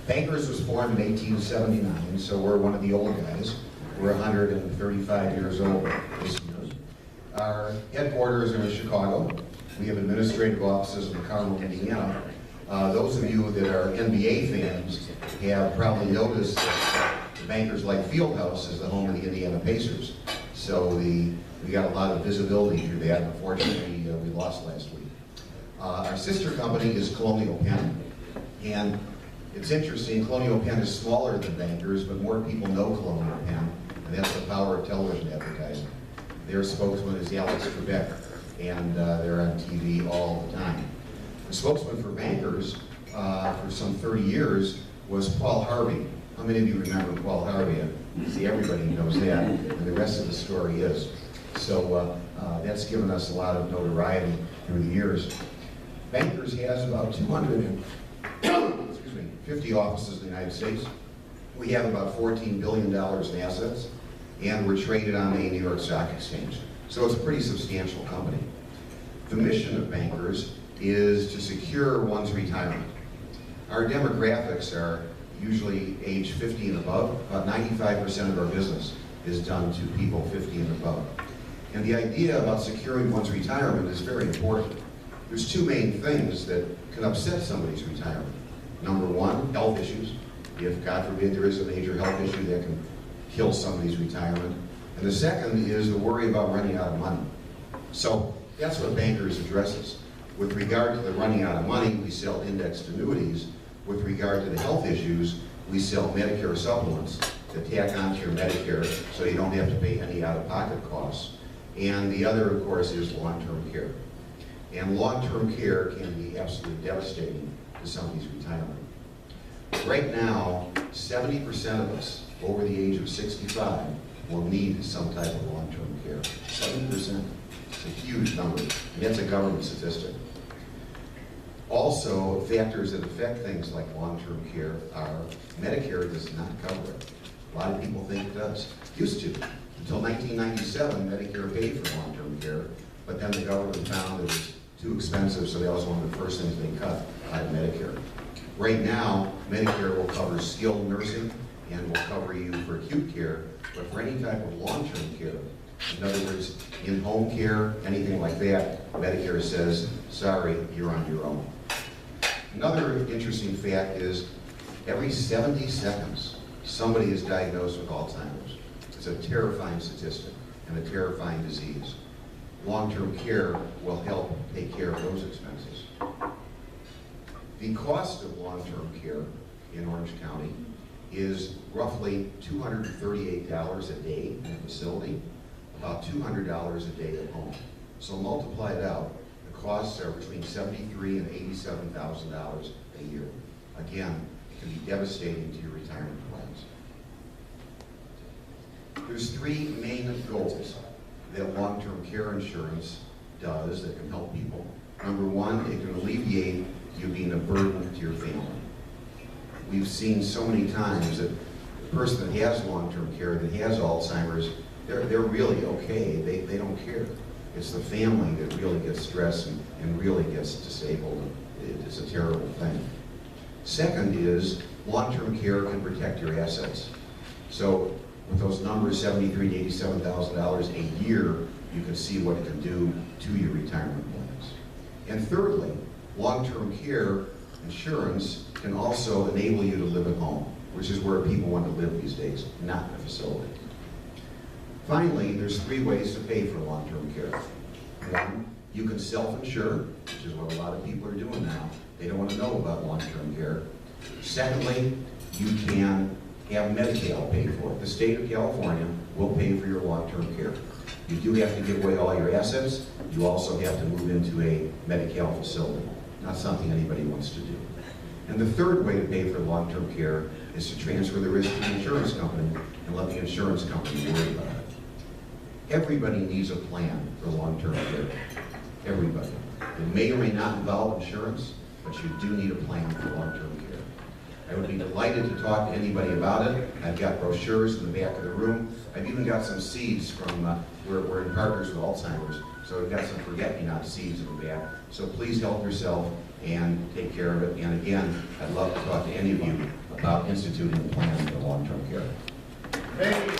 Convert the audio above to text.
Bankers was formed in 1879, so we're one of the old guys. We're 135 years old this year. Our headquarters are in Chicago. We have administrative offices in Carmel, Indiana. Those of you that are NBA fans have probably noticed that the Bankers Life Fieldhouse is the home of the Indiana Pacers. So we got a lot of visibility through that. Unfortunately, we lost last week. Our sister company is Colonial Penn, and it's interesting, Colonial Penn is smaller than Bankers, but more people know Colonial Penn, and that's the power of television advertising. Their spokesman is Alex Trebek, and they're on TV all the time. The spokesman for Bankers for some 30 years was Paul Harvey. How many of you remember Paul Harvey? See, everybody knows that, and the rest of the story is. So that's given us a lot of notoriety through the years. Bankers has about 250 offices in the United States. We have about $14 billion in assets, and we're traded on the New York Stock Exchange. So it's a pretty substantial company. The mission of Bankers is to secure one's retirement. Our demographics are usually age 50 and above. About 95% of our business is done to people 50 and above. And the idea about securing one's retirement is very important. There's two main things that can upset somebody's retirement. Number one, health issues. If, God forbid, there is a major health issue that can kill somebody's retirement. And the second is the worry about running out of money. So that's what Bankers addresses. With regard to the running out of money, we sell indexed annuities. With regard to the health issues, we sell Medicare supplements that tack onto your Medicare so you don't have to pay any out-of-pocket costs. And the other, of course, is long-term care. And long-term care can be absolutely devastating to somebody's retirement. Right now, 70% of us over the age of 65 will need some type of long-term care. 70%. It's a huge number, and that's a government statistic. Also, factors that affect things like long-term care are Medicare does not cover it. A lot of people think it does. Used to. Until 1997, Medicare paid for long-term care, but then the government found it was too expensive, so that was one of the first things they cut out of Medicare. Right now, Medicare will cover skilled nursing and will cover you for acute care, but for any type of long-term care, in other words, in-home care, anything like that, Medicare says, sorry, you're on your own. Another interesting fact is every 70 seconds, somebody is diagnosed with Alzheimer's. It's a terrifying statistic and a terrifying disease. Long-term care will help take care of those expenses. The cost of long-term care in Orange County is roughly $238 a day in a facility, about $200 a day at home. So multiply it out, the costs are between $73,000 and $87,000 a year. Again, it can be devastating to your retirement plans. There's three main goals that long-term care insurance does that can help people. Number one, it can alleviate you being a burden to your family. We've seen so many times that the person that has long-term care, that has Alzheimer's, they're really okay. They don't care. It's the family that really gets stressed and really gets disabled. It's a terrible thing. Second is long-term care can protect your assets. So with those numbers, $73,000 to $87,000 a year, you can see what it can do to your retirement plans. And thirdly, long-term care insurance can also enable you to live at home, which is where people want to live these days, not in a facility. Finally, there's three ways to pay for long-term care. One, you can self-insure, which is what a lot of people are doing now. They don't want to know about long-term care. Secondly, you can have Medi-Cal pay for it. The state of California will pay for your long-term care. You do have to give away all your assets. You also have to move into a Medi-Cal facility. Not something anybody wants to do. And the third way to pay for long-term care is to transfer the risk to the insurance company and let the insurance company worry about it. Everybody needs a plan for long-term care. Everybody. It may or may not involve insurance, but you do need a plan for long-term care. I would be delighted to talk to anybody about it. I've got brochures in the back of the room. I've even got some seeds from, we're in partners with Alzheimer's, so we've got some forget-me-not seeds in the back. So please help yourself and take care of it. And again, I'd love to talk to any of you about instituting a plan for long-term care. Thank you.